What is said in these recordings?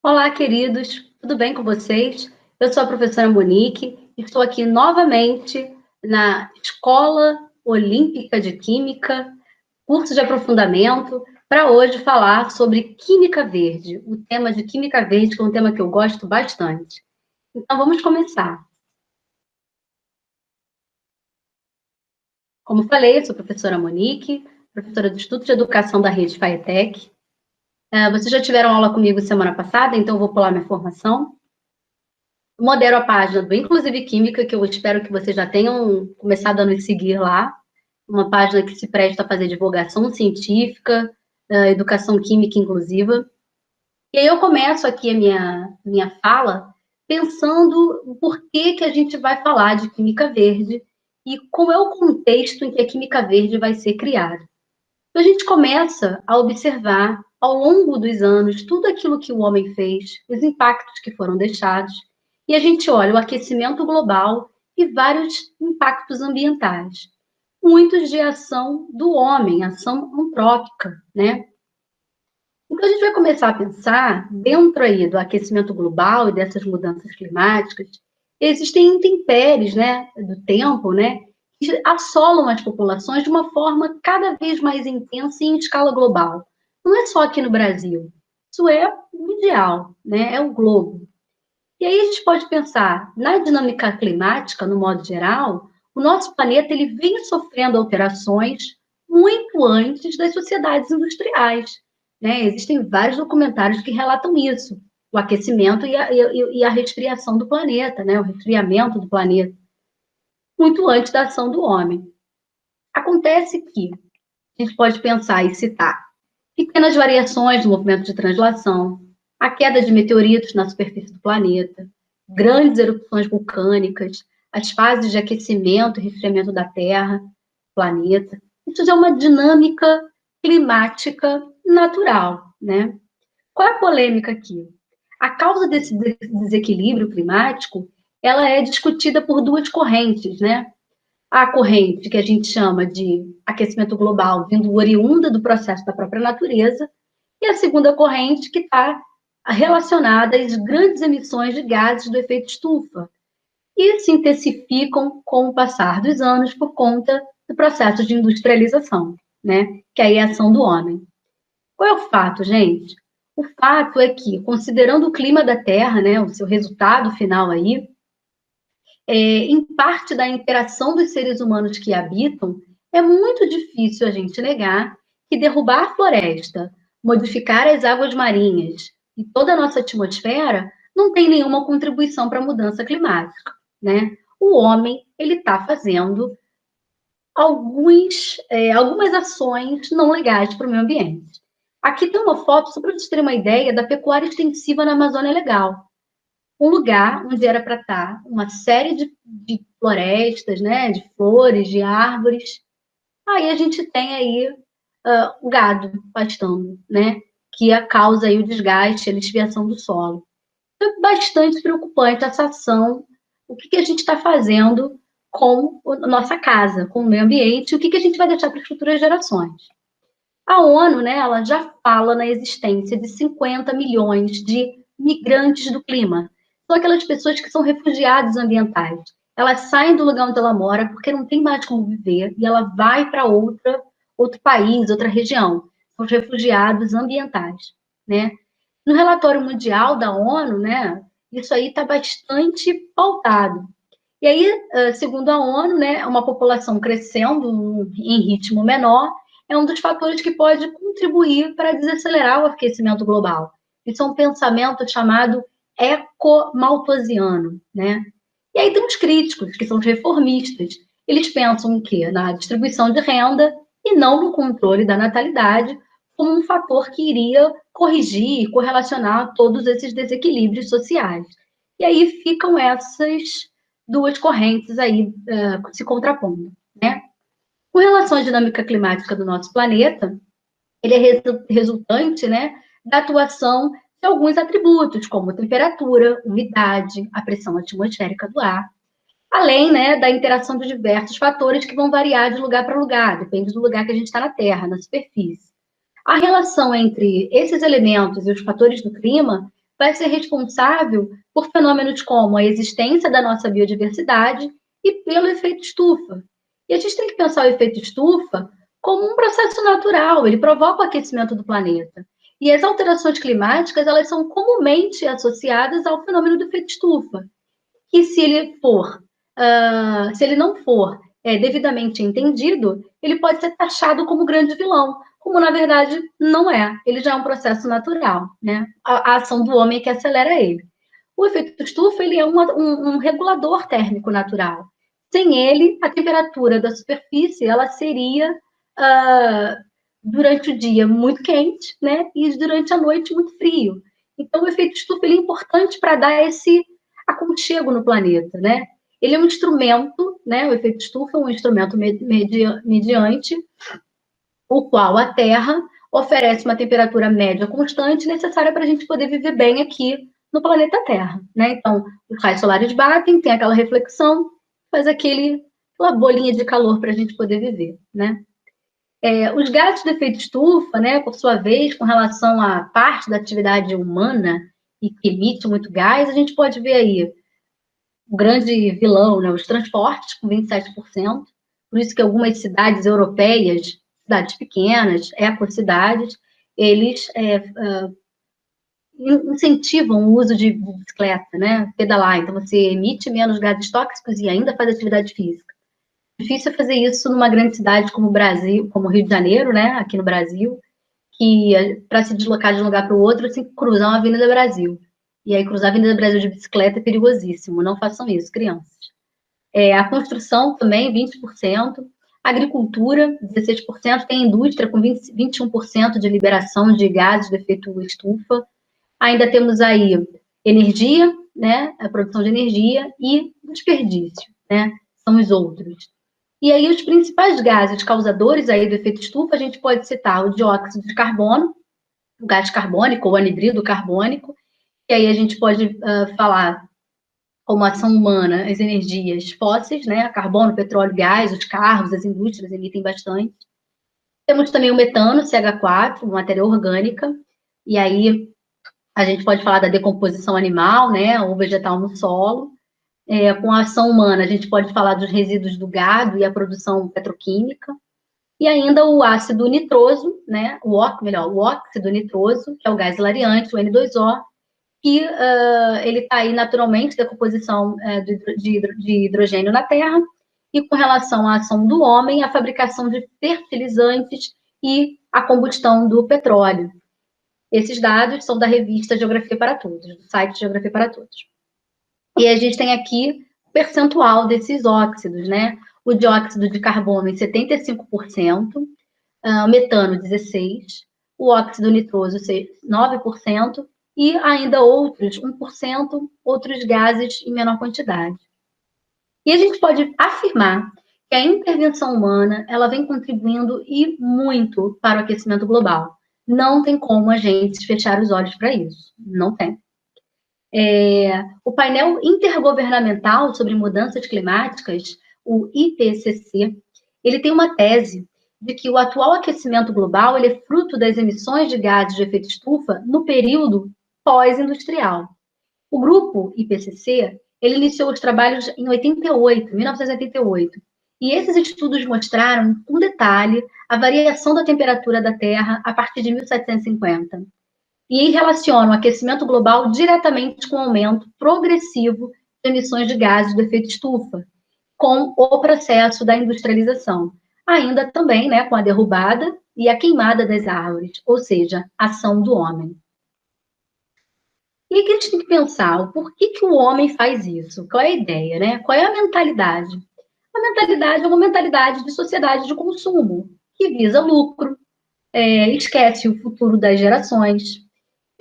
Olá, queridos, tudo bem com vocês? Eu sou a professora Monique e estou aqui novamente na Escola Olímpica de Química, curso de aprofundamento, para hoje falar sobre Química Verde. O tema de Química Verde, que é um tema que eu gosto bastante. Então, vamos começar. Como falei, eu sou a professora Monique, professora do Instituto de Educação da Rede FAETEC. Vocês já tiveram aula comigo semana passada, então eu vou pular minha formação. Modero a página do Inclusive Química, que eu espero que vocês já tenham começado a nos seguir lá. Uma página que se presta a fazer divulgação científica, educação química inclusiva. E aí eu começo aqui a minha fala pensando o porquê que a gente vai falar de química verde e qual é o contexto em que a química verde vai ser criada. Então, a gente começa a observar, ao longo dos anos, tudo aquilo que o homem fez, os impactos que foram deixados, e a gente olha o aquecimento global e vários impactos ambientais, muitos de ação do homem, ação antrópica, né? Então, a gente vai começar a pensar, dentro aí do aquecimento global e dessas mudanças climáticas, existem intempéries, né, do tempo, né, que assolam as populações de uma forma cada vez mais intensa e em escala global. Não é só aqui no Brasil, isso é mundial, né, é o globo. E aí a gente pode pensar, na dinâmica climática, no modo geral, o nosso planeta ele vem sofrendo alterações muito antes das sociedades industriais, né? Existem vários documentários que relatam isso, o aquecimento e a resfriação do planeta, né? O resfriamento do planeta, muito antes da ação do homem. Acontece que a gente pode pensar e citar pequenas variações no movimento de translação, a queda de meteoritos na superfície do planeta, grandes erupções vulcânicas, as fases de aquecimento e resfriamento da Terra, planeta. Isso já é uma dinâmica climática natural, né? Qual é a polêmica aqui? A causa desse desequilíbrio climático, ela é discutida por duas correntes, né? A corrente que a gente chama de aquecimento global, vindo oriunda do processo da própria natureza, e a segunda corrente que está relacionada às grandes emissões de gases do efeito estufa, e se intensificam com o passar dos anos por conta do processo de industrialização, né? Que aí é a ação do homem. Qual é o fato, gente? O fato é que, considerando o clima da Terra, né, o seu resultado final aí, em parte da interação dos seres humanos que habitam, é muito difícil a gente negar que derrubar a floresta, modificar as águas marinhas e toda a nossa atmosfera não tem nenhuma contribuição para a mudança climática, né? O homem ele está fazendo algumas ações não legais para o meio ambiente. Aqui tem uma foto, só para vocês terem uma ideia, da pecuária extensiva na Amazônia Legal, um lugar onde era para estar uma série de florestas, né, de flores, de árvores. Aí a gente tem aí o gado pastando, né, que causa aí o desgaste, a lixiviação do solo. É bastante preocupante essa ação. O que a gente está fazendo com a nossa casa, com o meio ambiente, o que a gente vai deixar para as futuras gerações. A ONU, né, ela já fala na existência de 50 milhões de migrantes do clima. São aquelas pessoas que são refugiados ambientais. Elas saem do lugar onde ela mora porque não tem mais como viver e ela vai para outro país, outra região. São os refugiados ambientais, né? No relatório mundial da ONU, né, isso aí está bastante pautado. E aí, segundo a ONU, né, uma população crescendo em ritmo menor é um dos fatores que pode contribuir para desacelerar o aquecimento global. Isso é um pensamento chamado ecomalthusiano, né? E aí tem os críticos, que são os reformistas. Eles pensam em quê? Na distribuição de renda e não no controle da natalidade como um fator que iria corrigir e correlacionar todos esses desequilíbrios sociais. E aí ficam essas duas correntes aí se contrapondo, né? Com relação à dinâmica climática do nosso planeta, ele é resultante, né, da atuação de alguns atributos, como temperatura, umidade, a pressão atmosférica do ar, além, né, da interação de diversos fatores que vão variar de lugar para lugar, depende do lugar que a gente está na Terra, na superfície. A relação entre esses elementos e os fatores do clima vai ser responsável por fenômenos como a existência da nossa biodiversidade e pelo efeito estufa. E a gente tem que pensar o efeito estufa como um processo natural, ele provoca o aquecimento do planeta. E as alterações climáticas, elas são comumente associadas ao fenômeno do efeito estufa, que se ele não for devidamente entendido, ele pode ser taxado como grande vilão, como na verdade não é. Ele já é um processo natural, né? A ação do homem que acelera ele. O efeito estufa, ele é um regulador térmico natural. Sem ele, a temperatura da superfície, ela seria durante o dia muito quente, né? E durante a noite muito frio. Então, o efeito estufa, ele é importante para dar esse aconchego no planeta, né? Ele é um instrumento, né? O efeito estufa é um instrumento mediante o qual a Terra oferece uma temperatura média constante necessária para a gente poder viver bem aqui no planeta Terra, né? Então, os raios solares batem, tem aquela reflexão, faz aquela bolinha de calor para a gente poder viver, né? Os gases de efeito estufa, né, por sua vez, com relação à parte da atividade humana e que emite muito gás, a gente pode ver aí o grande vilão, né, os transportes, com 27%, por isso que algumas cidades europeias, cidades pequenas, ecocidades, eles incentivam o uso de bicicleta, né, pedalar, então você emite menos gases tóxicos e ainda faz atividade física. Difícil fazer isso numa grande cidade como o Brasil, como o Rio de Janeiro, né, aqui no Brasil, que para se deslocar de um lugar para o outro, tem que cruzar uma Avenida Brasil. E aí, cruzar a Avenida Brasil de bicicleta é perigosíssimo. Não façam isso, crianças. A construção também, 20%. Agricultura, 16%. Tem indústria com 21% de liberação de gases de efeito estufa. Ainda temos aí energia, né? A produção de energia e desperdício, né? São os outros. E aí, os principais gases causadores aí do efeito estufa, a gente pode citar o dióxido de carbono, o gás carbônico, ou anidrido carbônico, que aí a gente pode falar como ação humana, as energias fósseis, né? Carbono, petróleo, gás, os carros, as indústrias emitem bastante. Temos também o metano, CH4, matéria orgânica, e aí a gente pode falar da decomposição animal, né? Ou vegetal no solo. Com a ação humana, a gente pode falar dos resíduos do gado e a produção petroquímica. E ainda o ácido nitroso, né? O óxido nitroso, que é o gás hilariante, o N2O, que ele está aí naturalmente, decomposição de hidrogênio na Terra, e com relação à ação do homem, a fabricação de fertilizantes e a combustão do petróleo. Esses dados são da revista Geografia para Todos, do site Geografia para Todos. E a gente tem aqui o percentual desses óxidos, né? O dióxido de carbono em 75%, o metano 16%, o óxido nitroso 9%, e ainda outros 1%, outros gases em menor quantidade. E a gente pode afirmar que a intervenção humana, ela vem contribuindo e muito para o aquecimento global. Não tem como a gente fechar os olhos para isso. Não tem. O painel intergovernamental sobre mudanças climáticas, o IPCC, ele tem uma tese de que o atual aquecimento global ele é fruto das emissões de gases de efeito estufa no período pós-industrial. O grupo IPCC, ele iniciou os trabalhos em 1988, e esses estudos mostraram, com detalhe, a variação da temperatura da Terra a partir de 1750. E relacionam o aquecimento global diretamente com o aumento progressivo de emissões de gases do efeito estufa, com o processo da industrialização. Ainda também, né, com a derrubada e a queimada das árvores, ou seja, a ação do homem. E aqui a gente tem que pensar, por que o homem faz isso? Qual é a ideia, né? Qual é a mentalidade? A mentalidade é uma mentalidade de sociedade de consumo, que visa lucro, esquece o futuro das gerações,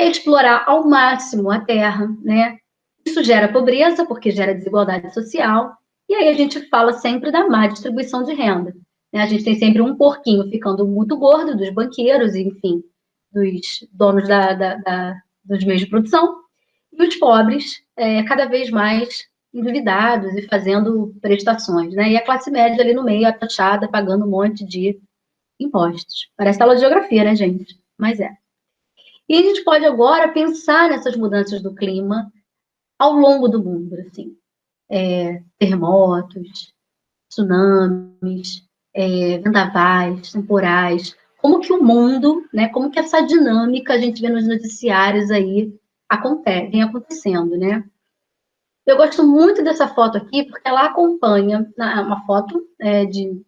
explorar ao máximo a terra, né? Isso gera pobreza, porque gera desigualdade social, e aí a gente fala sempre da má distribuição de renda. Né? A gente tem sempre um porquinho ficando muito gordo, dos banqueiros, enfim, dos donos dos meios de produção, e os pobres cada vez mais endividados e fazendo prestações, né? E a classe média ali no meio, atachada, pagando um monte de impostos. Parece aula de geografia, né, gente? Mas é. E a gente pode agora pensar nessas mudanças do clima ao longo do mundo, assim, terremotos, tsunamis, vendavais, temporais, como que o mundo, né, como que essa dinâmica a gente vê nos noticiários aí vem acontecendo, né? Eu gosto muito dessa foto aqui porque ela acompanha uma foto de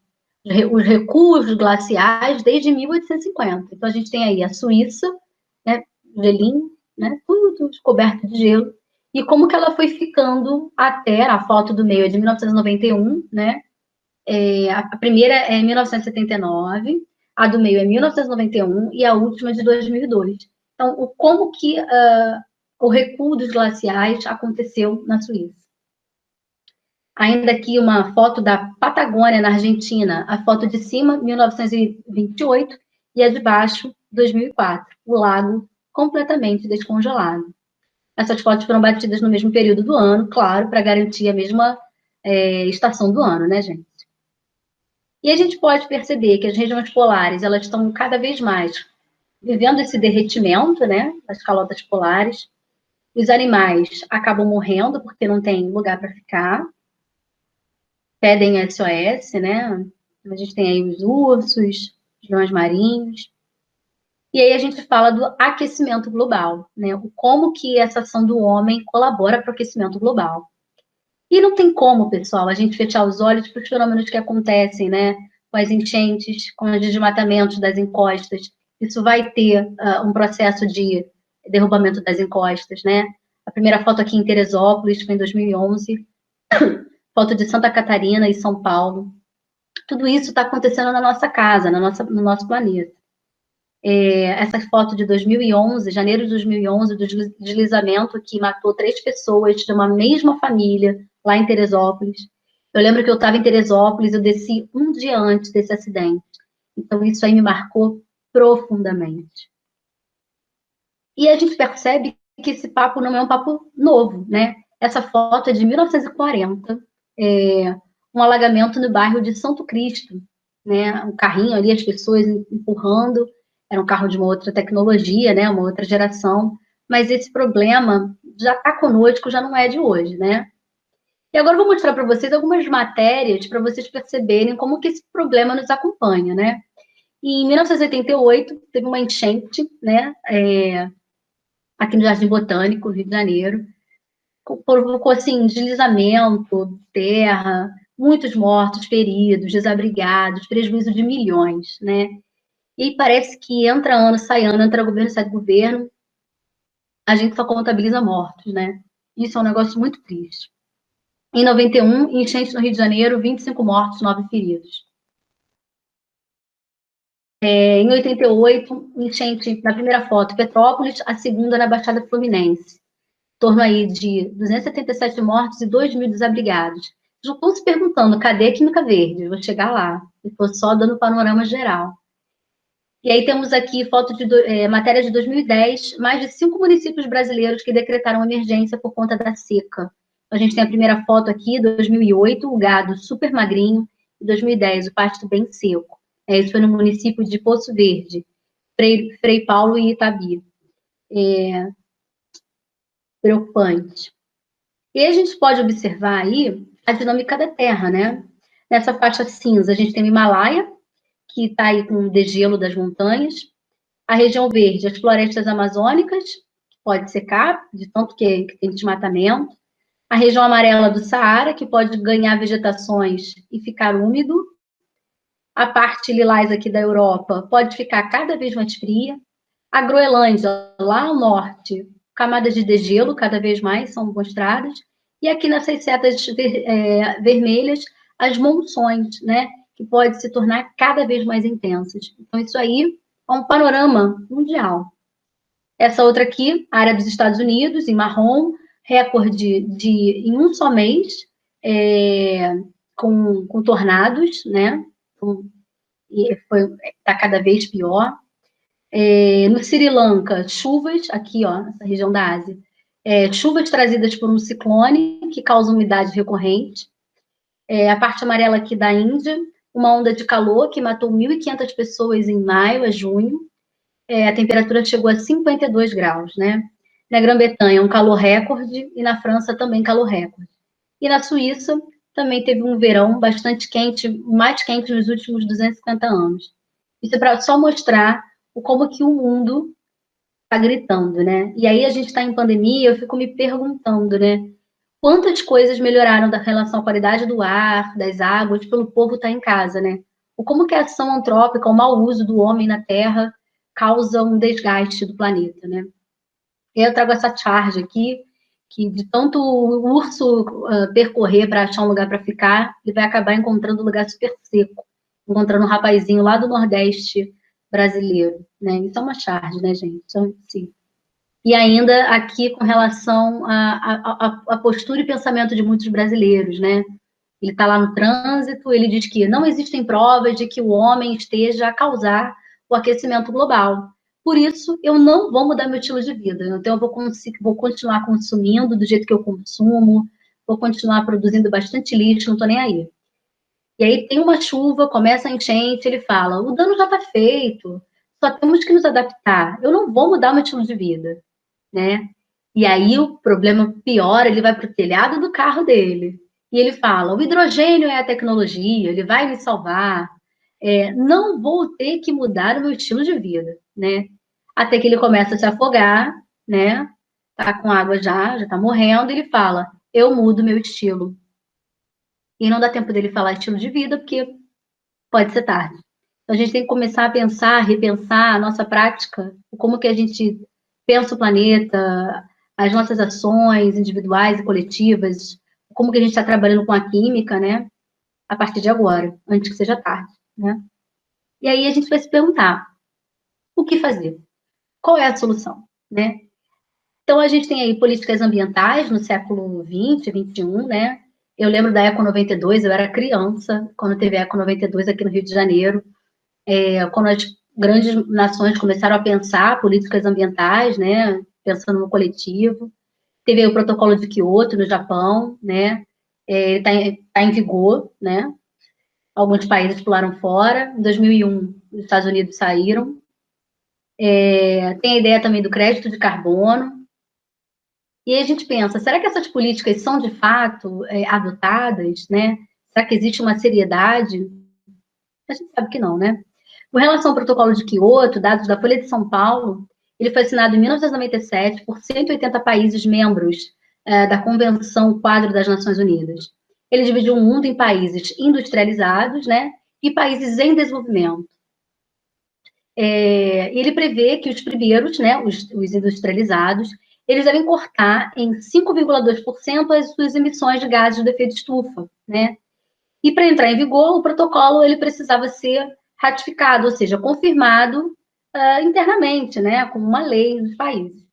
os recuos glaciais desde 1850. Então a gente tem aí a Suíça, né, gelinho, né, tudo coberto de gelo, e como que ela foi ficando até a foto do meio é de 1991, né? A primeira é em 1979, a do meio é 1991 e a última é de 2002. Então, como que o recuo dos glaciais aconteceu na Suíça. Ainda aqui uma foto da Patagônia, na Argentina, a foto de cima, 1928, e a de baixo, 2004, o lago completamente descongelado. Essas fotos foram batidas no mesmo período do ano, claro, para garantir a mesma estação do ano, né, gente? E a gente pode perceber que as regiões polares, elas estão cada vez mais vivendo esse derretimento, né, das calotas polares. Os animais acabam morrendo porque não tem lugar para ficar, pedem SOS, né? A gente tem aí os ursos, os leões marinhos. E aí a gente fala do aquecimento global, né? Como que essa ação do homem colabora para o aquecimento global. E não tem como, pessoal, a gente fechar os olhos para os fenômenos que acontecem, né? Com as enchentes, com os desmatamentos das encostas. Isso vai ter um processo de derrubamento das encostas, né? A primeira foto aqui em Teresópolis foi em 2011, foto de Santa Catarina e São Paulo. Tudo isso está acontecendo na nossa casa, no nosso planeta. Essa foto de 2011, janeiro de 2011, do deslizamento que matou 3 pessoas de uma mesma família, lá em Teresópolis. Eu lembro que eu estava em Teresópolis, eu desci um dia antes desse acidente. Então, isso aí me marcou profundamente. E a gente percebe que esse papo não é um papo novo, né? Essa foto é de 1940, um alagamento no bairro de Santo Cristo, né? Um carrinho ali, as pessoas empurrando, era um carro de uma outra tecnologia, né? Uma outra geração, mas esse problema já está conosco, já não é de hoje, né? E agora eu vou mostrar para vocês algumas matérias para vocês perceberem como que esse problema nos acompanha, né? Em 1988, teve uma enchente, né? Aqui no Jardim Botânico, Rio de Janeiro, provocou, assim, deslizamento, terra, muitos mortos, feridos, desabrigados, prejuízo de milhões, né? E parece que entra ano, sai ano, entra governo, sai governo, a gente só contabiliza mortos, né? Isso é um negócio muito triste. Em 91, enchente no Rio de Janeiro, 25 mortos, 9 feridos. Em 88, enchente na primeira foto, Petrópolis, a segunda na Baixada Fluminense. Em torno aí de 277 mortos e 2 mil desabrigados. Já estou se perguntando, cadê a Química Verde? Vou chegar lá. Estou só dando panorama geral. E aí temos aqui matéria de 2010, mais de 5 municípios brasileiros que decretaram emergência por conta da seca. A gente tem a primeira foto aqui, 2008, o gado super magrinho, e 2010, o pasto bem seco. Isso foi no município de Poço Verde, Frei Paulo e Itabi. Preocupante. E a gente pode observar aí a dinâmica da Terra, né? Nessa faixa cinza, a gente tem o Himalaia, que está aí com o degelo das montanhas. A região verde, as florestas amazônicas, que pode secar, de tanto que tem desmatamento. A região amarela do Saara, que pode ganhar vegetações e ficar úmido. A parte lilás aqui da Europa pode ficar cada vez mais fria. A Groenlândia, lá ao norte, camadas de degelo cada vez mais são mostradas. E aqui nessas setas vermelhas, as monções, né? Que pode se tornar cada vez mais intensas. Então, isso aí é um panorama mundial. Essa outra aqui, área dos Estados Unidos, em marrom, recorde em um só mês, com tornados, né? E está cada vez pior. No Sri Lanka, chuvas, aqui, ó, nessa região da Ásia, chuvas trazidas por um ciclone que causa umidade recorrente. A parte amarela aqui da Índia, uma onda de calor que matou 1.500 pessoas em maio a junho. a temperatura chegou a 52 graus, né? Na Grã-Bretanha, um calor recorde, e na França também calor recorde. E na Suíça também teve um verão bastante quente, mais quente nos últimos 250 anos. Isso é para só mostrar como que o mundo está gritando, né? E aí a gente está em pandemia, eu fico me perguntando, né? Quantas coisas melhoraram da relação à qualidade do ar, das águas, pelo povo estar em casa, né? Ou como que a ação antrópica, o mau uso do homem na Terra, causa um desgaste do planeta, né? E eu trago essa charge aqui, que de tanto o urso percorrer para achar um lugar para ficar, ele vai acabar encontrando um lugar super seco, encontrando um rapazinho lá do Nordeste brasileiro, né? Isso é uma charge, né, gente? Então, sim. E ainda aqui com relação à postura e pensamento de muitos brasileiros, né? Ele está lá no trânsito, ele diz que não existem provas de que o homem esteja a causar o aquecimento global. Por isso, eu não vou mudar meu estilo de vida. Então, eu vou continuar consumindo do jeito que eu consumo, vou continuar produzindo bastante lixo, não estou nem aí. E aí tem uma chuva, começa a enchente, ele fala, o dano já está feito, só temos que nos adaptar. Eu não vou mudar meu estilo de vida, né? E aí o problema pior, ele vai para o telhado do carro dele. E ele fala, o hidrogênio é a tecnologia, ele vai me salvar. Não vou ter que mudar o meu estilo de vida, né? Até que ele começa a se afogar, né? Tá com água já tá morrendo, e ele fala, eu mudo meu estilo. E não dá tempo dele falar estilo de vida, porque pode ser tarde. Então, a gente tem que começar a pensar, repensar a nossa prática, como que a gente pensa o planeta, as nossas ações individuais e coletivas, como que a gente está trabalhando com a química, né? A partir de agora, antes que seja tarde, né? E aí a gente vai se perguntar, o que fazer? Qual é a solução, né? Então, a gente tem aí políticas ambientais no século XX, XXI, né? Eu lembro da Eco 92, eu era criança, quando teve a Eco 92 aqui no Rio de Janeiro, quando as grandes nações começaram a pensar políticas ambientais, né? Pensando no coletivo. Teve aí o protocolo de Kyoto no Japão, né? Está em vigor, né? Alguns países pularam fora. Em 2001, os Estados Unidos saíram. Tem a ideia também do crédito de carbono. E aí a gente pensa, será que essas políticas são de fato adotadas, né? Será que existe uma seriedade? A gente sabe que não, né? Com relação ao protocolo de Kyoto, dados da Folha de São Paulo, ele foi assinado em 1997 por 180 países membros da Convenção Quadro das Nações Unidas. Ele dividiu o mundo em países industrializados, né, e países em desenvolvimento. Ele prevê que os primeiros, né, os industrializados, eles devem cortar em 5,2% as suas emissões de gases de efeito estufa, né? E para entrar em vigor, o protocolo ele precisava ser ratificado, ou seja, confirmado internamente, né, como uma lei nos países.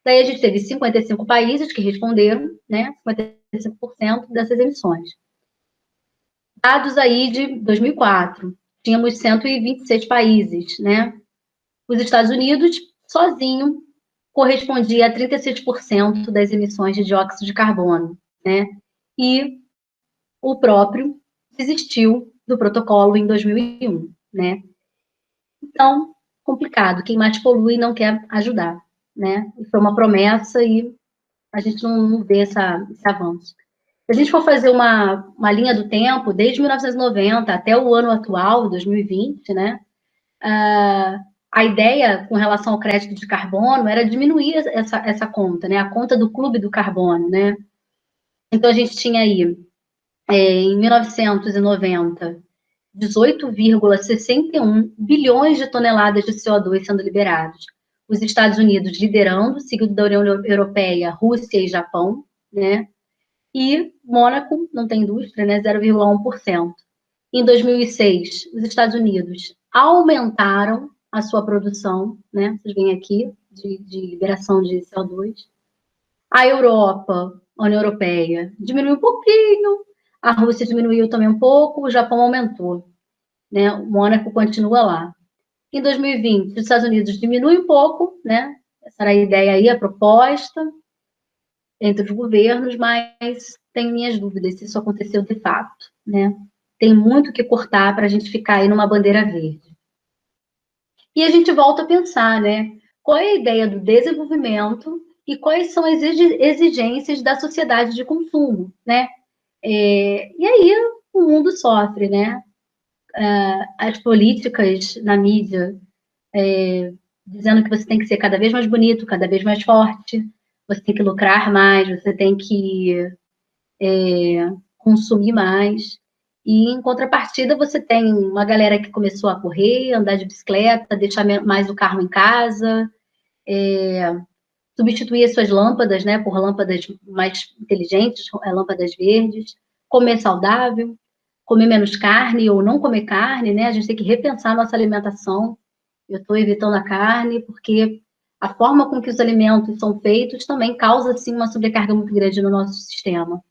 Daí a gente teve 55 países que responderam, né, 55% dessas emissões. Dados aí de 2004, tínhamos 126 países, né? Os Estados Unidos, sozinho, correspondia a 36% das emissões de dióxido de carbono, né? E o próprio desistiu do protocolo em 2001, né? Então, complicado. Quem mais polui não quer ajudar, né? Foi uma promessa e a gente não vê esse avanço. Se a gente for fazer uma linha do tempo, desde 1990 até o ano atual, 2020, né? A ideia com relação ao crédito de carbono era diminuir essa conta, né? A conta do clube do carbono, né? Então, a gente tinha aí, em 1990, 18,61 bilhões de toneladas de CO2 sendo liberados. Os Estados Unidos liderando, seguido da União Europeia, Rússia e Japão, né? E Mônaco, não tem indústria, né? 0,1%. Em 2006, os Estados Unidos aumentaram a sua produção, né? Vocês veem aqui, de liberação de CO2. A Europa, a União Europeia, diminuiu um pouquinho, a Rússia diminuiu também um pouco, o Japão aumentou, né? O Mônaco continua lá. Em 2020, os Estados Unidos diminuem um pouco, né? Essa era a ideia aí, a proposta entre os governos, mas tenho minhas dúvidas se isso aconteceu de fato, né? Tem muito que cortar para a gente ficar aí numa bandeira verde. E a gente volta a pensar, né? Qual é a ideia do desenvolvimento e quais são as exigências da sociedade de consumo, né? E aí o mundo sofre, né? As políticas na mídia dizendo que você tem que ser cada vez mais bonito, cada vez mais forte, você tem que lucrar mais, você tem que consumir mais. E, em contrapartida, você tem uma galera que começou a correr, andar de bicicleta, deixar mais o carro em casa, substituir as suas lâmpadas, né, por lâmpadas mais inteligentes, lâmpadas verdes, comer saudável, comer menos carne ou não comer carne, né? A gente tem que repensar a nossa alimentação. Eu estou evitando a carne porque a forma com que os alimentos são feitos também causa, assim, uma sobrecarga muito grande no nosso sistema.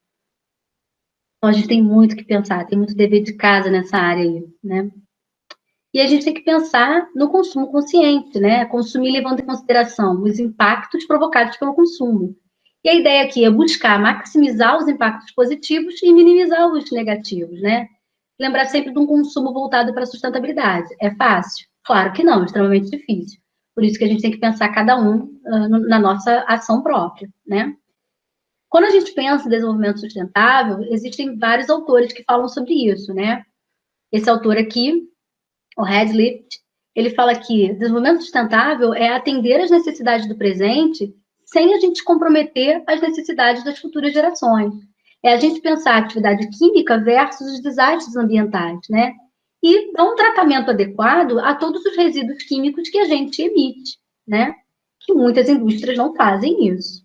Então, a gente tem muito que pensar, tem muito dever de casa nessa área aí, né? E a gente tem que pensar no consumo consciente, né? Consumir levando em consideração os impactos provocados pelo consumo. E a ideia aqui é buscar maximizar os impactos positivos e minimizar os negativos, né? Lembrar sempre de um consumo voltado para a sustentabilidade. É fácil? Claro que não, é extremamente difícil. Por isso que a gente tem que pensar cada um na nossa ação própria, né? Quando a gente pensa em desenvolvimento sustentável, existem vários autores que falam sobre isso, né? Esse autor aqui, o Redlift, ele fala que desenvolvimento sustentável é atender às necessidades do presente sem a gente comprometer as necessidades das futuras gerações. É a gente pensar a atividade química versus os desastres ambientais, né? E dar um tratamento adequado a todos os resíduos químicos que a gente emite, né? Que muitas indústrias não fazem isso.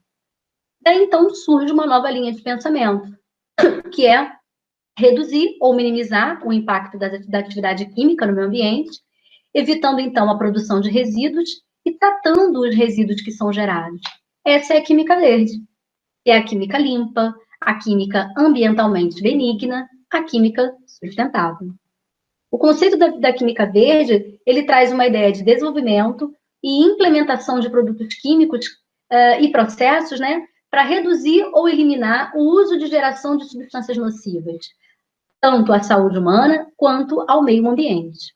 Daí, então, surge uma nova linha de pensamento, que é reduzir ou minimizar o impacto da atividade química no meio ambiente, evitando, então, a produção de resíduos e tratando os resíduos que são gerados. Essa é a química verde. É a química limpa, a química ambientalmente benigna, a química sustentável. O conceito da química verde, ele traz uma ideia de desenvolvimento e implementação de produtos químicos e processos, né, para reduzir ou eliminar o uso de geração de substâncias nocivas, tanto à saúde humana quanto ao meio ambiente.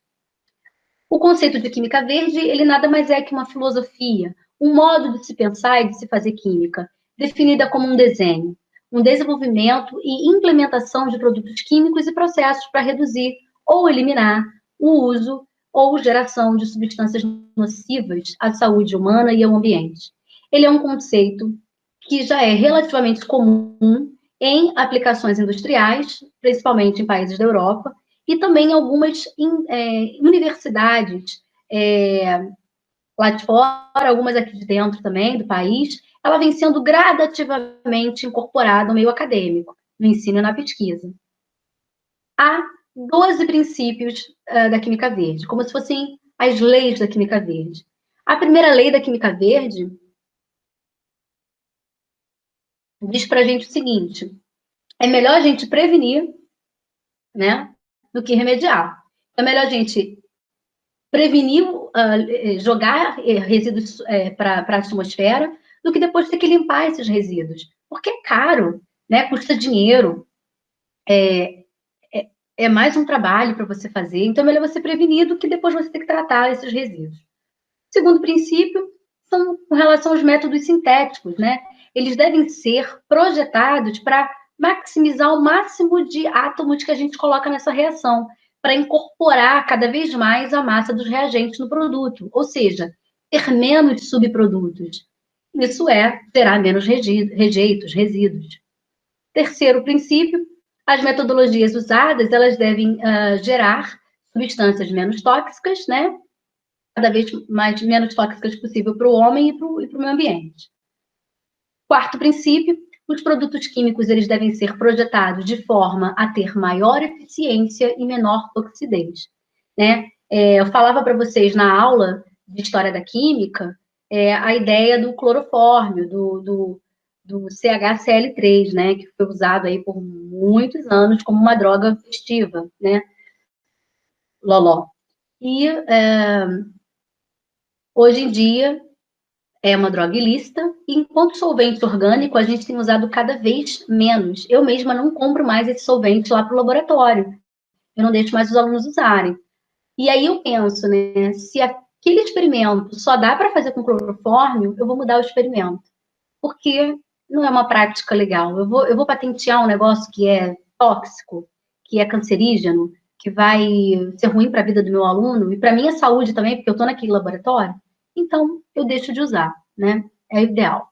O conceito de química verde, ele nada mais é que uma filosofia, um modo de se pensar e de se fazer química, definida como um desenho, um desenvolvimento e implementação de produtos químicos e processos para reduzir ou eliminar o uso ou geração de substâncias nocivas à saúde humana e ao ambiente. Ele é um conceito que já é relativamente comum em aplicações industriais, principalmente em países da Europa, e também em algumas universidades lá de fora, algumas aqui de dentro também do país, ela vem sendo gradativamente incorporada ao meio acadêmico, no ensino e na pesquisa. Há 12 princípios da química verde, como se fossem as leis da química verde. A primeira lei da química verde diz para a gente o seguinte: é melhor a gente prevenir, né, do que remediar. É melhor a gente prevenir, jogar resíduos para a atmosfera, do que depois ter que limpar esses resíduos. Porque é caro, né? Custa dinheiro, é mais um trabalho para você fazer. Então, é melhor você prevenir do que depois você ter que tratar esses resíduos. Segundo princípio, são com relação aos métodos sintéticos, né? Eles devem ser projetados para maximizar o máximo de átomos que a gente coloca nessa reação, para incorporar cada vez mais a massa dos reagentes no produto, ou seja, ter menos subprodutos. Isso é gerar menos rejeitos, resíduos. Terceiro princípio, as metodologias usadas, elas devem gerar substâncias menos tóxicas, né? Cada vez menos tóxicas possível para o homem e para o meio ambiente. Quarto princípio, os produtos químicos eles devem ser projetados de forma a ter maior eficiência e menor toxidez, né? Eu falava para vocês na aula de História da Química a ideia do clorofórmio, do CHCl3, né? Que foi usado aí por muitos anos como uma droga festiva, né? Loló. E hoje em dia é uma droga ilícita, e enquanto solvente orgânico, a gente tem usado cada vez menos. Eu mesma não compro mais esse solvente lá para o laboratório. Eu não deixo mais os alunos usarem. E aí eu penso, né, se aquele experimento só dá para fazer com clorofórmio, eu vou mudar o experimento. Porque não é uma prática legal. Eu vou patentear um negócio que é tóxico, que é cancerígeno, que vai ser ruim para a vida do meu aluno e para a minha saúde também, porque eu estou naquele laboratório. Então, eu deixo de usar, né? É o ideal.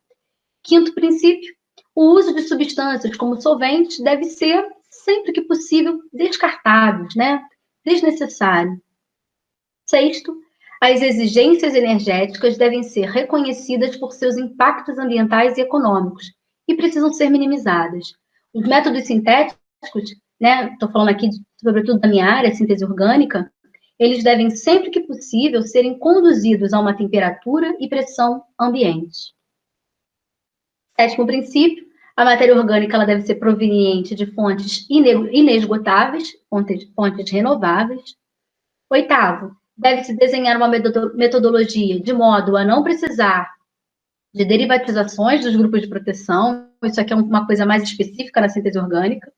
Quinto princípio, o uso de substâncias como solventes deve ser, sempre que possível, descartados, né? Desnecessário. Sexto, as exigências energéticas devem ser reconhecidas por seus impactos ambientais e econômicos e precisam ser minimizadas. Os métodos sintéticos, né, estou falando aqui, sobretudo da minha área, síntese orgânica, eles devem, sempre que possível, serem conduzidos a uma temperatura e pressão ambientes. Sétimo princípio, a matéria orgânica ela deve ser proveniente de fontes inesgotáveis, fontes renováveis. Oitavo, deve-se desenhar uma metodologia de modo a não precisar de derivatizações dos grupos de proteção, isso aqui é uma coisa mais específica na síntese orgânica.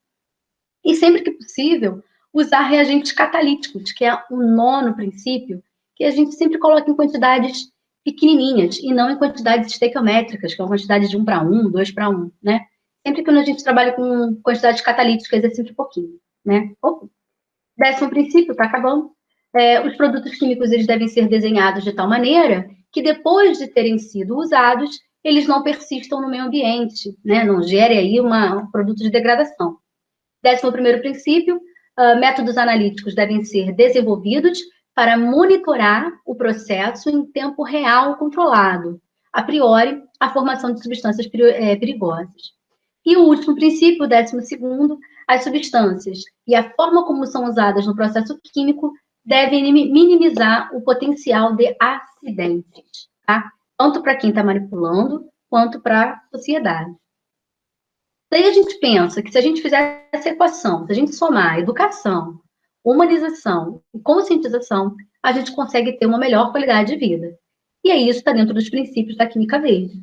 E sempre que possível, usar reagentes catalíticos, que é o nono princípio, que a gente sempre coloca em quantidades pequenininhas e não em quantidades estequiométricas, que é uma quantidade de 1 para 1, 2 para 1, né? Sempre que a gente trabalha com quantidades catalíticas é sempre pouquinho, né? Décimo princípio, está acabando. Os produtos químicos eles devem ser desenhados de tal maneira que depois de terem sido usados, eles não persistam no meio ambiente, né? Não gerem aí um produto de degradação. 11º princípio, métodos analíticos devem ser desenvolvidos para monitorar o processo em tempo real controlado, a priori, a formação de substâncias perigosas. E o último princípio, o 12º, as substâncias e a forma como são usadas no processo químico devem minimizar o potencial de acidentes, tá? Tanto para quem está manipulando, quanto para a sociedade. Daí a gente pensa que se a gente fizer essa equação, se a gente somar educação, humanização e conscientização, a gente consegue ter uma melhor qualidade de vida. E aí isso está dentro dos princípios da química verde.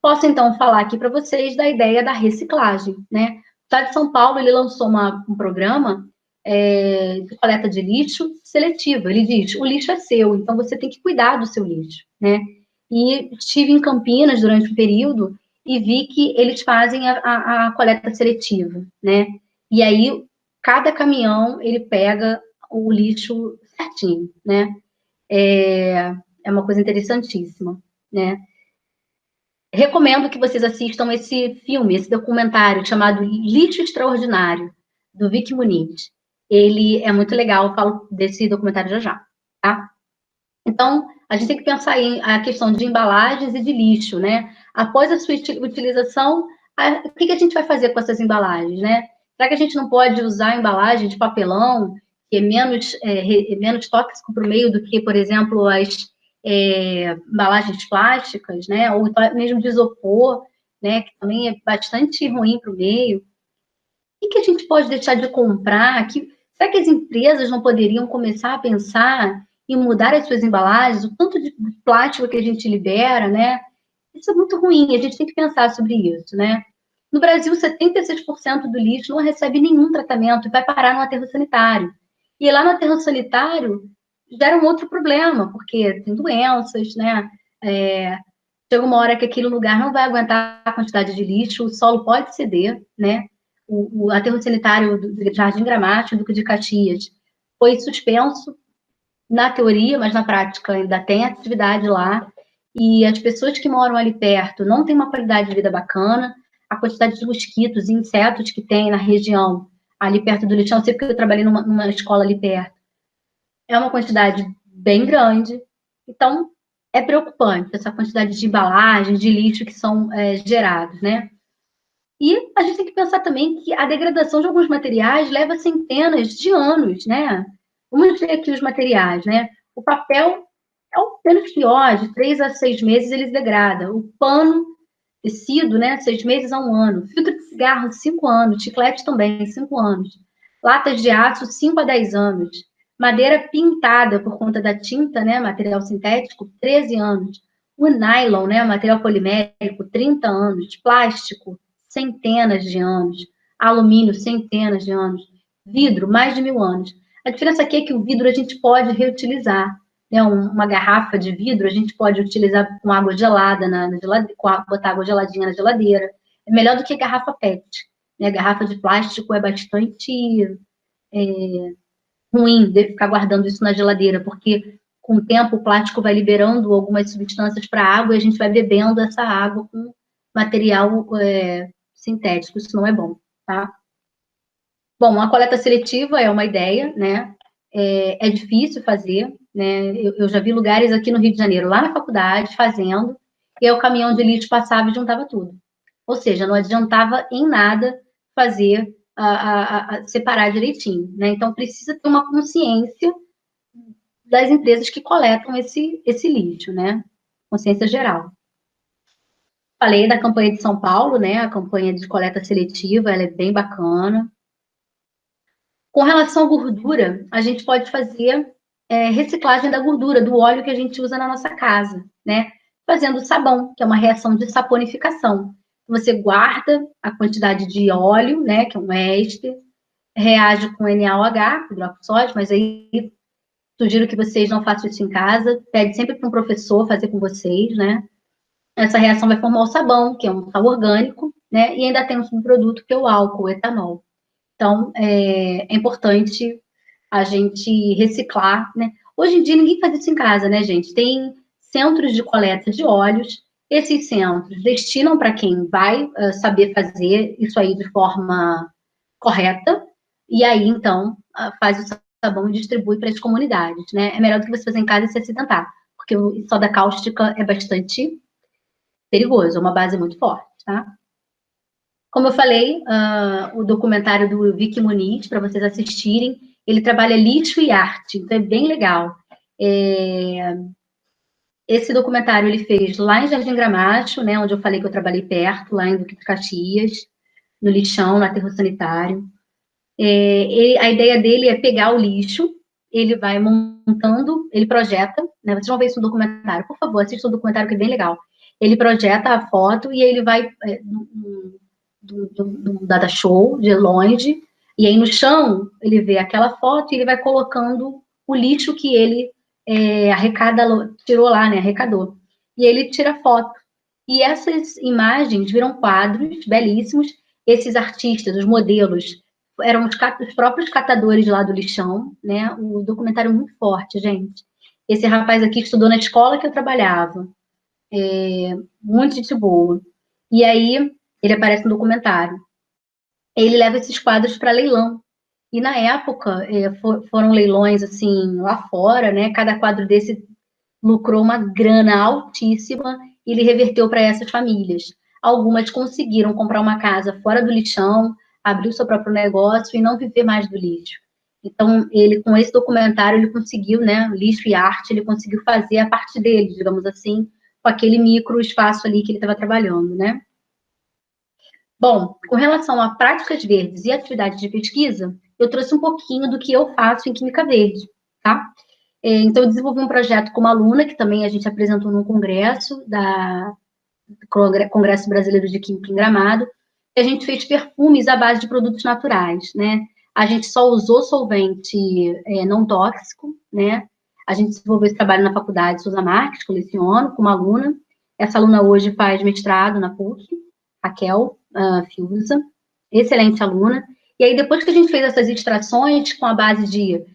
Posso, então, falar aqui para vocês da ideia da reciclagem, né? O Estado de São Paulo, ele lançou um programa de coleta de lixo seletivo. Ele diz, o lixo é seu, então você tem que cuidar do seu lixo, né? E estive em Campinas durante um período e vi que eles fazem a coleta seletiva, né? E aí, cada caminhão, ele pega o lixo certinho, né? É uma coisa interessantíssima, né? Recomendo que vocês assistam esse filme, esse documentário chamado Lixo Extraordinário, do Vic Muniz. Ele é muito legal, eu falo desse documentário já já, tá? Então, a gente tem que pensar em a questão de embalagens e de lixo, né? Após a sua utilização, o que a gente vai fazer com essas embalagens, né? Será que a gente não pode usar embalagem de papelão, que é menos tóxico para o meio do que, por exemplo, as embalagens plásticas, né? Ou mesmo de isopor, né? Que também é bastante ruim para o meio. O que a gente pode deixar de comprar? Será que as empresas não poderiam começar a pensar em mudar as suas embalagens, o tanto de plástico que a gente libera, né? Isso é muito ruim, a gente tem que pensar sobre isso, né? No Brasil, 76% do lixo não recebe nenhum tratamento e vai parar no aterro sanitário. E lá no aterro sanitário gera um outro problema, porque tem doenças, né? Chega uma hora que aquele lugar não vai aguentar a quantidade de lixo, o solo pode ceder, né? O aterro sanitário do Jardim Gramático, Duque de Caxias, foi suspenso na teoria, mas na prática ainda tem atividade lá, e as pessoas que moram ali perto não têm uma qualidade de vida bacana, a quantidade de mosquitos e insetos que tem na região, ali perto do lixão, sempre que eu trabalhei numa escola ali perto, é uma quantidade bem grande, então é preocupante essa quantidade de embalagens, de lixo que são gerados, né? E a gente tem que pensar também que a degradação de alguns materiais leva centenas de anos, né? Vamos ver aqui os materiais, né? O papel é o menos pior, de 3 a 6 meses ele degrada. O pano, tecido, né? 6 meses a 1 ano. Filtro de cigarro, 5 anos. Chiclete também, 5 anos. Latas de aço, 5 a 10 anos. Madeira pintada por conta da tinta, né? Material sintético, 13 anos. O nylon, né? Material polimérico, 30 anos. Plástico, centenas de anos. Alumínio, centenas de anos. Vidro, mais de 1000 anos. A diferença aqui é que o vidro a gente pode reutilizar. né, uma garrafa de vidro, a gente pode utilizar com água gelada na geladeira, botar água geladinha na geladeira. É melhor do que garrafa PET. Né? Garrafa de plástico é bastante ruim de ficar guardando isso na geladeira, porque com o tempo o plástico vai liberando algumas substâncias para a água e a gente vai bebendo essa água com material sintético. Isso não é bom, tá? Bom, a coleta seletiva é uma ideia, né? É difícil fazer, né? Eu já vi lugares aqui no Rio de Janeiro, lá na faculdade, fazendo, e aí o caminhão de lixo passava e juntava tudo. Ou seja, não adiantava em nada fazer separar direitinho, né? Então precisa ter uma consciência das empresas que coletam esse lixo, né? Consciência geral. Falei da campanha de São Paulo, né? A campanha de coleta seletiva, ela é bem bacana. Com relação à gordura, a gente pode fazer reciclagem da gordura, do óleo que a gente usa na nossa casa, né? Fazendo sabão, que é uma reação de saponificação. Você guarda a quantidade de óleo, né? Que é um éster, reage com NaOH, hidroxóide, mas aí sugiro que vocês não façam isso em casa. Pede sempre para um professor fazer com vocês, né? Essa reação vai formar o sabão, que é um sal orgânico, né? E ainda tem um subproduto que é o álcool, o etanol. Então, é importante a gente reciclar, né? Hoje em dia, ninguém faz isso em casa, né, gente? Tem centros de coleta de óleos. Esses centros destinam para quem vai saber fazer isso aí de forma correta. E aí, então, faz o sabão e distribui para as comunidades, né? É melhor do que você fazer em casa e se acidentar, porque o soda cáustica é bastante perigoso, é uma base muito forte, tá? Como eu falei, o documentário do Vicky Muniz, para vocês assistirem, ele trabalha lixo e arte, então é bem legal. Esse documentário ele fez lá em Jardim Gramacho, né, onde eu falei que eu trabalhei perto, lá em Duque de Caxias, no lixão, no aterro sanitário. A ideia dele é pegar o lixo, ele vai montando, ele projeta, né, vocês vão ver isso no documentário, por favor, assistam o documentário que é bem legal. Ele projeta a foto e aí ele vai do data show, de longe, e aí no chão ele vê aquela foto e ele vai colocando o lixo que ele tirou lá, né, arrecadou. E ele tira foto. E essas imagens viram quadros belíssimos. Esses artistas, os modelos, eram os próprios catadores lá do lixão, né? O documentário é muito forte, gente. Esse rapaz aqui estudou na escola que eu trabalhava. Muito gente boa. E aí, ele aparece no documentário. Ele leva esses quadros para leilão. E na época, foram leilões assim lá fora, né? Cada quadro desse lucrou uma grana altíssima e ele reverteu para essas famílias. Algumas conseguiram comprar uma casa fora do lixão, abrir o seu próprio negócio e não viver mais do lixo. Então, ele, com esse documentário, ele conseguiu, né, lixo e arte, ele conseguiu fazer a parte dele, digamos assim, com aquele micro espaço ali que ele estava trabalhando, né? Bom, com relação a práticas verdes e atividades de pesquisa, eu trouxe um pouquinho do que eu faço em Química Verde, tá? Então, eu desenvolvi um projeto com uma aluna, que também a gente apresentou num congresso, do Congresso Brasileiro de Química em Gramado, e a gente fez perfumes à base de produtos naturais, né? A gente só usou solvente não tóxico, né? A gente desenvolveu esse trabalho na faculdade Souza Marques, que eu leciono, com uma aluna. Essa aluna hoje faz mestrado na PUC, Raquel Fiuza, excelente aluna. E aí, depois que a gente fez essas extrações com a base de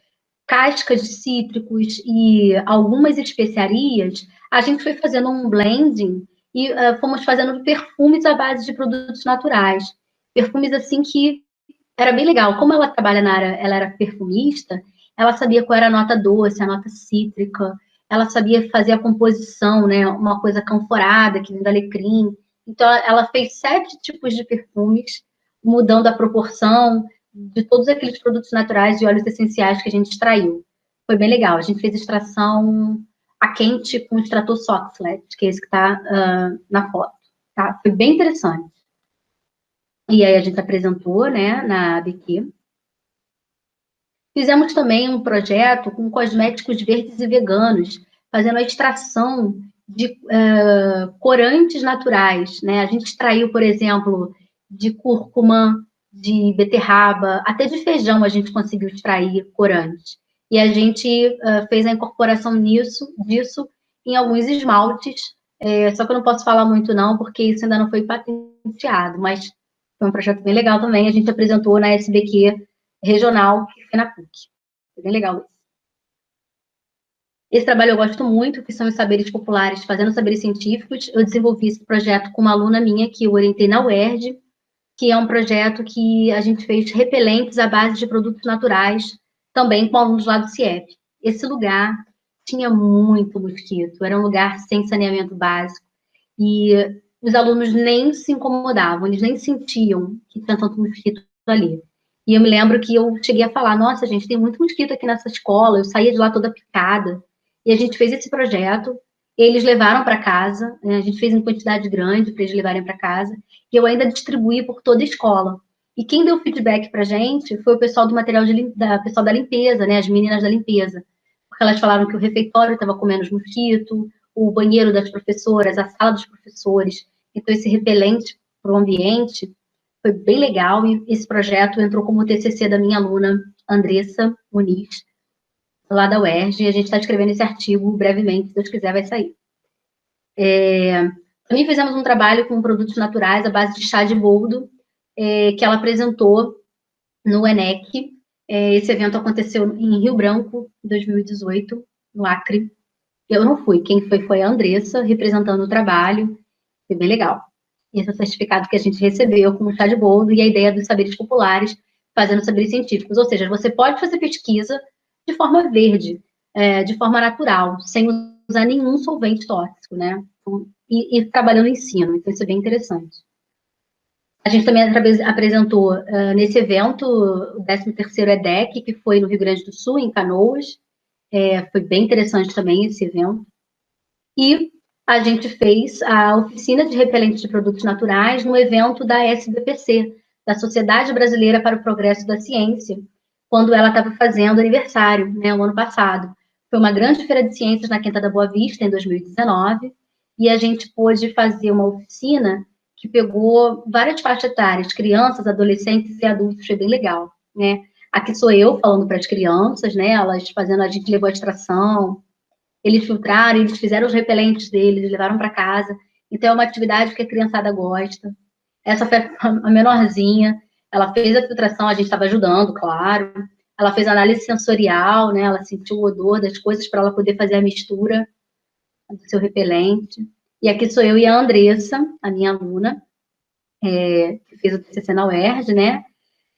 cascas de cítricos e algumas especiarias, a gente foi fazendo um blending e fomos fazendo perfumes à base de produtos naturais. Perfumes assim que era bem legal. Como ela trabalha na área, ela era perfumista, ela sabia qual era a nota doce, a nota cítrica, ela sabia fazer a composição, né? Uma coisa canforada, que vem do alecrim. Então, ela fez 7 tipos de perfumes, mudando a proporção de todos aqueles produtos naturais e óleos essenciais que a gente extraiu. Foi bem legal. A gente fez extração a quente com extrator Soxhlet, que é esse que está na foto. Tá? Foi bem interessante. E aí a gente apresentou, né, na ABQ. Fizemos também um projeto com cosméticos verdes e veganos, fazendo a extração de corantes naturais, né? A gente extraiu, por exemplo, de cúrcuma, de beterraba, até de feijão a gente conseguiu extrair corante. e a gente fez a incorporação disso em alguns esmaltes, só que eu não posso falar muito não, porque isso ainda não foi patenteado, mas foi um projeto bem legal também, a gente apresentou na SBQ regional, que foi na PUC. Foi bem legal isso. Esse trabalho eu gosto muito, que são os saberes populares, fazendo saberes científicos. Eu desenvolvi esse projeto com uma aluna minha, que eu orientei na UERJ, que é um projeto que a gente fez repelentes à base de produtos naturais, também com alunos lá do CIEP. Esse lugar tinha muito mosquito, era um lugar sem saneamento básico, e os alunos nem se incomodavam, eles nem sentiam que tinha tanto mosquito ali. E eu me lembro que eu cheguei a falar, nossa, gente, tem muito mosquito aqui nessa escola, eu saía de lá toda picada. E a gente fez esse projeto, eles levaram para casa, né, a gente fez em quantidade grande para eles levarem para casa, e eu ainda distribuí por toda a escola. E quem deu feedback para a gente foi o pessoal do material pessoal da limpeza, né, as meninas da limpeza, porque elas falaram que o refeitório estava com menos mosquito, o banheiro das professoras, a sala dos professores, então esse repelente para o ambiente foi bem legal, e esse projeto entrou como TCC da minha aluna Andressa Muniz, lá da UERJ, e a gente está escrevendo esse artigo brevemente, se Deus quiser, vai sair. Também fizemos um trabalho com produtos naturais à base de chá de boldo, que ela apresentou no ENEC. Esse evento aconteceu em Rio Branco, em 2018, no Acre. Eu não fui, quem foi a Andressa, representando o trabalho, foi bem legal. Esse é o certificado que a gente recebeu como chá de boldo e a ideia dos saberes populares fazendo saberes científicos. Ou seja, você pode fazer pesquisa de forma verde, de forma natural, sem usar nenhum solvente tóxico, né? E trabalhando no ensino, então isso é bem interessante. A gente também apresentou nesse evento o 13º EDEC, que foi no Rio Grande do Sul, em Canoas. Foi bem interessante também esse evento. E a gente fez a oficina de repelentes de produtos naturais no evento da SBPC, da Sociedade Brasileira para o Progresso da Ciência, quando ela estava fazendo aniversário, né, o ano passado. Foi uma grande feira de ciências na Quinta da Boa Vista, em 2019, e a gente pôde fazer uma oficina que pegou várias faixas etárias, crianças, adolescentes e adultos, foi bem legal, né? Aqui sou eu falando para as crianças, né? Elas fazendo, a gente levou a extração, eles filtraram, eles fizeram os repelentes deles, levaram para casa. Então, é uma atividade que a criançada gosta. Essa foi a menorzinha. Ela fez a filtração, a gente estava ajudando, claro. Ela fez análise sensorial, né? Ela sentiu o odor das coisas para ela poder fazer a mistura do seu repelente. E aqui sou eu e a Andressa, a minha aluna, que fez o TCC na UERJ, né?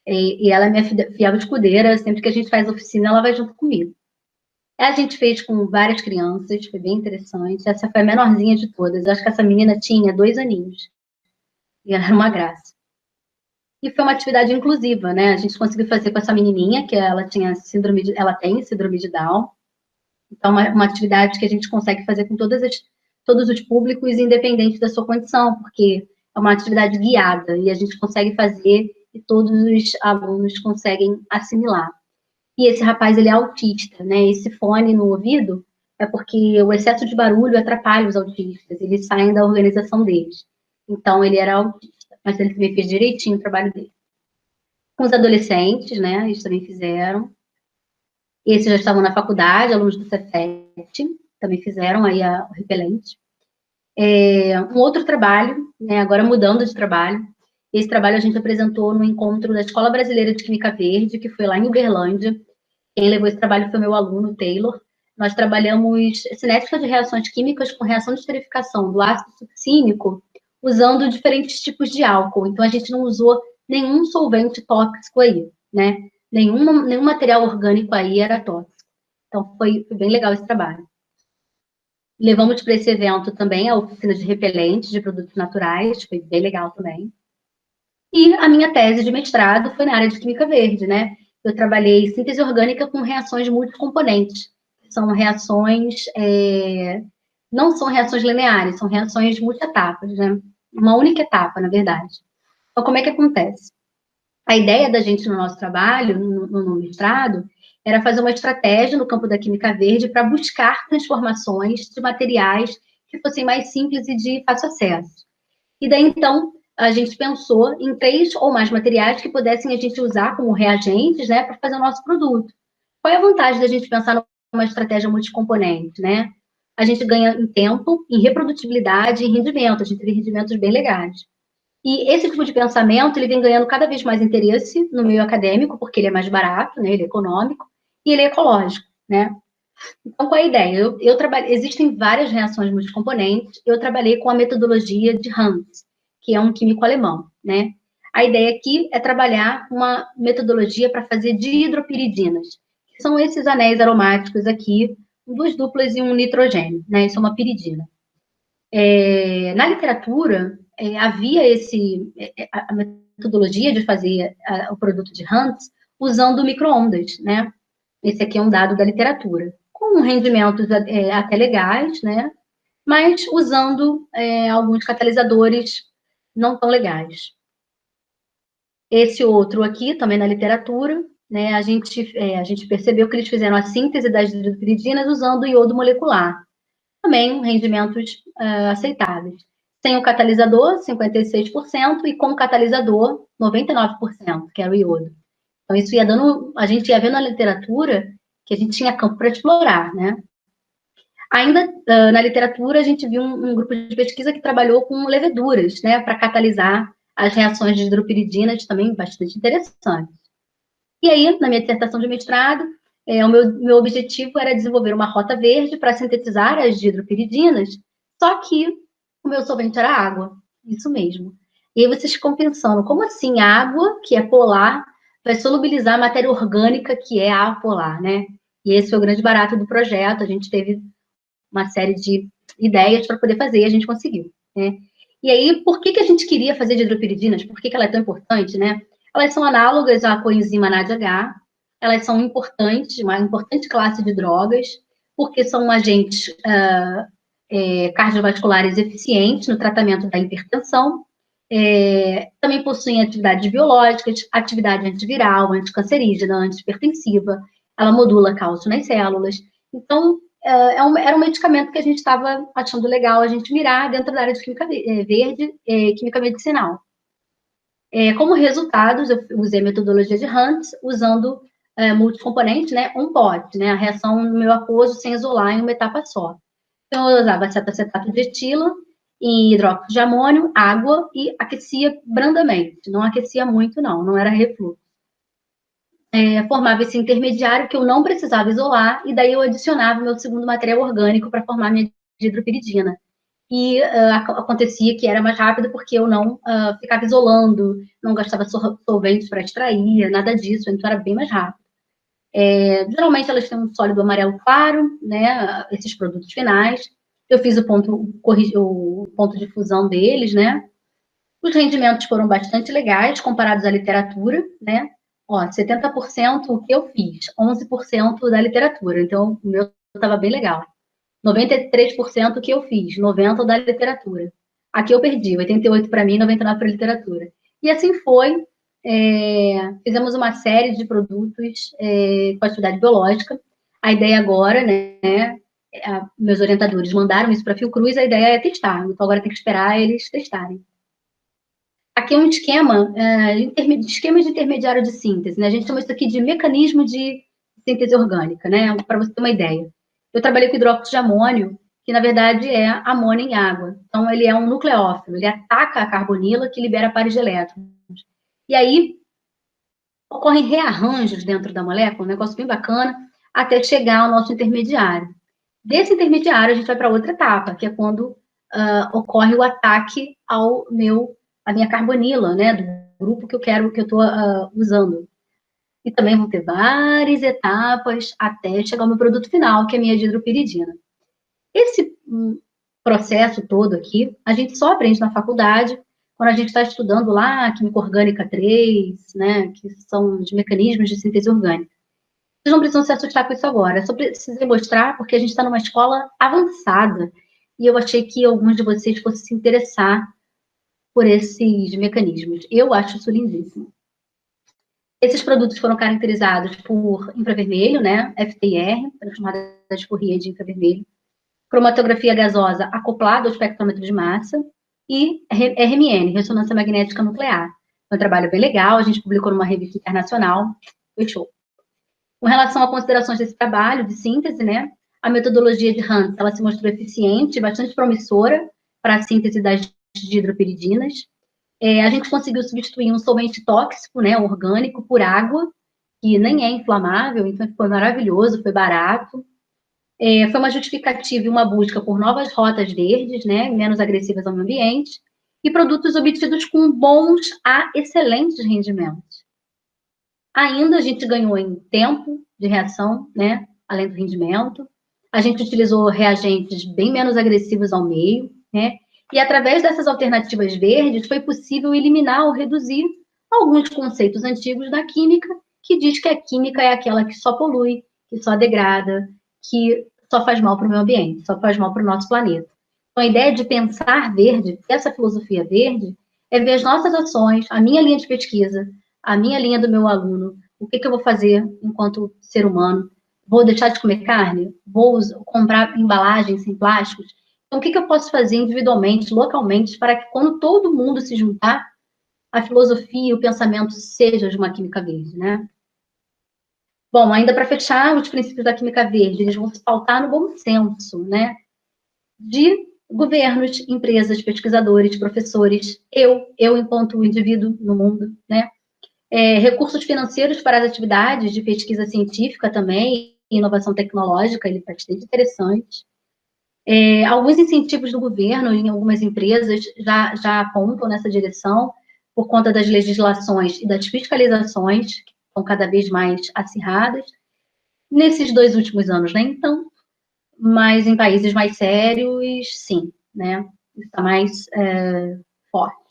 E ela é minha fiel escudeira. Sempre que a gente faz oficina, ela vai junto comigo. A gente fez com várias crianças, foi bem interessante. Essa foi a menorzinha de todas. Eu acho que essa menina tinha 2 aninhos. E ela era uma graça. E foi uma atividade inclusiva, né? A gente conseguiu fazer com essa menininha, que ela tem síndrome de Down. Então, uma atividade que a gente consegue fazer com todos os públicos, independente da sua condição, porque é uma atividade guiada e a gente consegue fazer e todos os alunos conseguem assimilar. E esse rapaz, ele é autista, né? Esse fone no ouvido é porque o excesso de barulho atrapalha os autistas, eles saem da organização deles. Então, ele era autista, mas ele também fez direitinho o trabalho dele. Com os adolescentes, né? Eles também fizeram. Esses já estavam na faculdade, alunos do Cefet, também fizeram aí o repelente. Um outro trabalho, né? Agora mudando de trabalho, esse trabalho a gente apresentou no encontro da Escola Brasileira de Química Verde, que foi lá em Uberlândia. Quem levou esse trabalho foi meu aluno, Taylor. Nós trabalhamos cinética de reações químicas com reação de esterificação do ácido succínico, usando diferentes tipos de álcool. Então, a gente não usou nenhum solvente tóxico aí, né? Nenhum material orgânico aí era tóxico. Então, foi bem legal esse trabalho. Levamos para esse evento também a oficina de repelentes de produtos naturais, foi bem legal também. E a minha tese de mestrado foi na área de química verde, né? Eu trabalhei síntese orgânica com reações multicomponentes. São reações, não são reações lineares, são reações multietapas, né? Uma única etapa, na verdade. Então, como é que acontece? A ideia da gente no nosso trabalho, no mestrado, era fazer uma estratégia no campo da química verde para buscar transformações de materiais que fossem mais simples e de fácil acesso. E daí, então, a gente pensou em 3 ou mais materiais que pudessem a gente usar como reagentes, né, para fazer o nosso produto. Qual é a vantagem da gente pensar numa estratégia multicomponente, né? A gente ganha em tempo, em reprodutibilidade e em rendimento. A gente tem rendimentos bem legais. E esse tipo de pensamento, ele vem ganhando cada vez mais interesse no meio acadêmico, porque ele é mais barato, né? Ele é econômico e ele é ecológico, né? Então, qual é a ideia? Existem várias reações multicomponentes. Eu trabalhei com a metodologia de Hans, que é um químico alemão, né? A ideia aqui é trabalhar uma metodologia para fazer dihidropiridinas, que são esses anéis aromáticos aqui, duas duplas e um nitrogênio, né? Isso é uma piridina. Na literatura, havia a metodologia de fazer o produto de Hans usando micro-ondas, né? Esse aqui é um dado da literatura, com rendimentos até legais, né? Mas usando alguns catalisadores não tão legais. Esse outro aqui, também na literatura, né? A gente percebeu que eles fizeram a síntese das hidropiridinas usando iodo molecular. Também rendimentos aceitáveis. Sem o catalisador, 56%, e com o catalisador, 99%, que era o iodo. Então, isso ia dando. A gente ia vendo na literatura que a gente tinha campo para explorar, né? Ainda na literatura, a gente viu um grupo de pesquisa que trabalhou com leveduras, né, para catalisar as reações de hidropiridinas, também bastante interessante. E aí, na minha dissertação de mestrado, o meu objetivo era desenvolver uma rota verde para sintetizar as dihidropiridinas, só que o meu solvente era água, isso mesmo. E aí vocês ficam pensando, como assim água, que é polar, vai solubilizar a matéria orgânica, que é apolar, né? E esse foi o grande barato do projeto, a gente teve uma série de ideias para poder fazer e a gente conseguiu, né? E aí, por que a gente queria fazer dihidropiridinas? Por que ela é tão importante, né? Elas são análogas à coenzima NADH, elas são importantes, uma importante classe de drogas, porque são agentes cardiovasculares eficientes no tratamento da hipertensão, também possuem atividades biológicas, atividade antiviral, anticancerígena, antihipertensiva, ela modula cálcio nas células. Então, era um medicamento que a gente estava achando legal a gente mirar dentro da área de química verde, química medicinal. Como resultados, eu usei a metodologia de Hunt, usando multicomponentes, né, POT, né, a reação no meu aquoso sem isolar em uma etapa só. Então, eu usava cetacetato de etila em hidróxido de amônio, água e aquecia brandamente. Não aquecia muito, não era refluxo. Formava esse intermediário que eu não precisava isolar, e daí eu adicionava o meu segundo material orgânico para formar minha dihidropiridina. E acontecia que era mais rápido porque eu não ficava isolando, não gastava solventes para extrair, nada disso, então era bem mais rápido. Geralmente elas têm um sólido amarelo claro, né, esses produtos finais. Eu fiz o ponto de fusão deles, né. Os rendimentos foram bastante legais comparados à literatura, né. 70% o que eu fiz, 11% da literatura, então o meu estava bem legal. 93% o que eu fiz, 90% da literatura. Aqui eu perdi, 88% para mim, 99% para a literatura. E assim foi. Fizemos uma série de produtos com atividade biológica. A ideia agora, né, meus orientadores mandaram isso para a Fiocruz, a ideia é testar. Então agora tem que esperar eles testarem. Aqui é um esquema de intermediário de síntese, né? A gente chama isso aqui de mecanismo de síntese orgânica, né? Para você ter uma ideia. Eu trabalhei com hidróxido de amônio, que na verdade é amônio em água. Então, ele é um nucleófilo, ele ataca a carbonila que libera pares de elétrons. E aí, ocorrem rearranjos dentro da molécula, um negócio bem bacana, até chegar ao nosso intermediário. Desse intermediário, a gente vai para outra etapa, que é quando ocorre o ataque a minha carbonila, né, do grupo que eu estou usando. E também vão ter várias etapas até chegar ao meu produto final, que é a minha dihidropiridina. Esse processo todo aqui, a gente só aprende na faculdade, quando a gente está estudando lá a Química Orgânica 3, né, que são os mecanismos de síntese orgânica. Vocês não precisam se assustar com isso agora, eu só precisei mostrar porque a gente está numa escola avançada, e eu achei que alguns de vocês fossem se interessar por esses mecanismos. Eu acho isso lindíssimo. Esses produtos foram caracterizados por infravermelho, né, FTIR, transformada de Fourier de infravermelho, cromatografia gasosa acoplada ao espectrômetro de massa e RMN, ressonância magnética nuclear. Foi um trabalho bem legal, a gente publicou numa revista internacional, foi show. Com relação a considerações desse trabalho de síntese, né, a metodologia de Hans, ela se mostrou eficiente, bastante promissora para a síntese das dihidropiridinas. A gente conseguiu substituir um solvente tóxico, né, orgânico, por água, que nem é inflamável, então foi maravilhoso, foi barato. Foi uma justificativa e uma busca por novas rotas verdes, né, menos agressivas ao meio ambiente, e produtos obtidos com bons a excelentes rendimentos. Ainda a gente ganhou em tempo de reação, né, além do rendimento. A gente utilizou reagentes bem menos agressivos ao meio, né, e através dessas alternativas verdes foi possível eliminar ou reduzir alguns conceitos antigos da química, que diz que a química é aquela que só polui, que só degrada, que só faz mal para o meio ambiente, só faz mal para o nosso planeta. Então, a ideia de pensar verde, essa filosofia verde, é ver as nossas ações, a minha linha de pesquisa, a minha linha do meu aluno, o que eu vou fazer enquanto ser humano? Vou deixar de comer carne? Vou comprar embalagens sem plásticos? Então, o que eu posso fazer individualmente, localmente, para que quando todo mundo se juntar, a filosofia e o pensamento sejam de uma química verde, né? Bom, ainda para fechar, os princípios da química verde, eles vão se pautar no bom senso, né? De governos, empresas, pesquisadores, professores, eu enquanto indivíduo no mundo, né? Recursos financeiros para as atividades de pesquisa científica também, e inovação tecnológica, ele é bastante interessante. Alguns incentivos do governo em algumas empresas já apontam nessa direção, por conta das legislações e das fiscalizações, que estão cada vez mais acirradas, nesses 2 últimos anos, né? Então, mas em países mais sérios, sim, né? Está mais forte.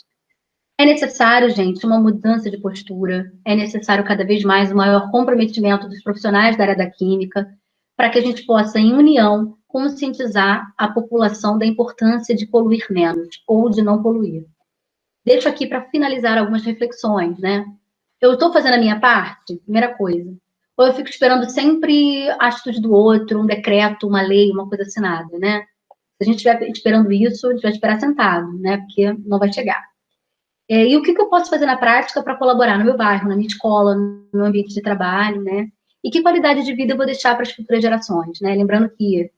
É necessário, gente, uma mudança de postura, é necessário cada vez mais um maior comprometimento dos profissionais da área da química, para que a gente possa, em união, conscientizar a população da importância de poluir menos ou de não poluir. Deixo aqui para finalizar algumas reflexões, né? Eu estou fazendo a minha parte, primeira coisa, ou eu fico esperando sempre a atitude do outro, um decreto, uma lei, uma coisa assinada, né? Se a gente estiver esperando isso, a gente vai esperar sentado, né? Porque não vai chegar. E o que eu posso fazer na prática para colaborar no meu bairro, na minha escola, no meu ambiente de trabalho, né? E que qualidade de vida eu vou deixar para as futuras gerações, né? Lembrando que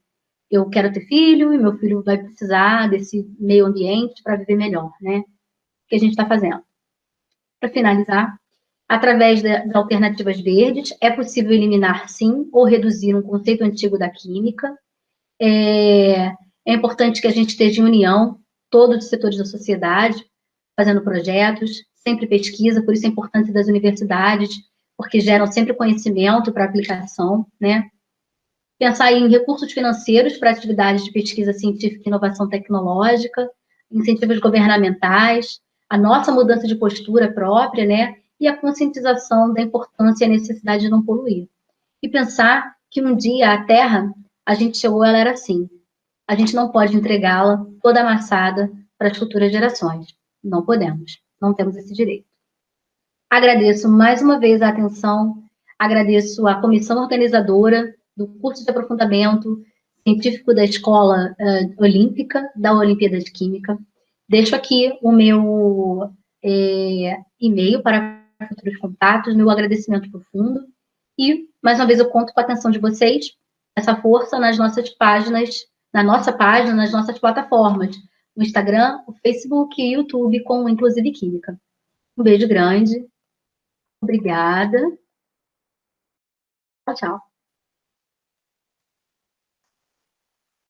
eu quero ter filho e meu filho vai precisar desse meio ambiente para viver melhor, né? O que a gente está fazendo? Para finalizar, através das alternativas verdes, é possível eliminar, sim, ou reduzir um conceito antigo da química. É importante que a gente esteja em união, todos os setores da sociedade, fazendo projetos, sempre pesquisa, por isso a importância das universidades, porque geram sempre conhecimento para aplicação, né? Pensar em recursos financeiros para atividades de pesquisa científica e inovação tecnológica, incentivos governamentais, a nossa mudança de postura própria, né? E a conscientização da importância e a necessidade de não poluir. E pensar que um dia a Terra, a gente chegou, ela era assim. A gente não pode entregá-la toda amassada para as futuras gerações. Não podemos, não temos esse direito. Agradeço mais uma vez a atenção, agradeço a comissão organizadora do curso de aprofundamento científico da Escola Olímpica, da Olimpíada de Química. Deixo aqui o meu e-mail para futuros contatos, meu agradecimento profundo. E, mais uma vez, eu conto com a atenção de vocês, essa força nas nossas páginas, na nossa página, nas nossas plataformas, no Instagram, o Facebook e YouTube, com Inclusive Química. Um beijo grande. Obrigada. Tchau, tchau.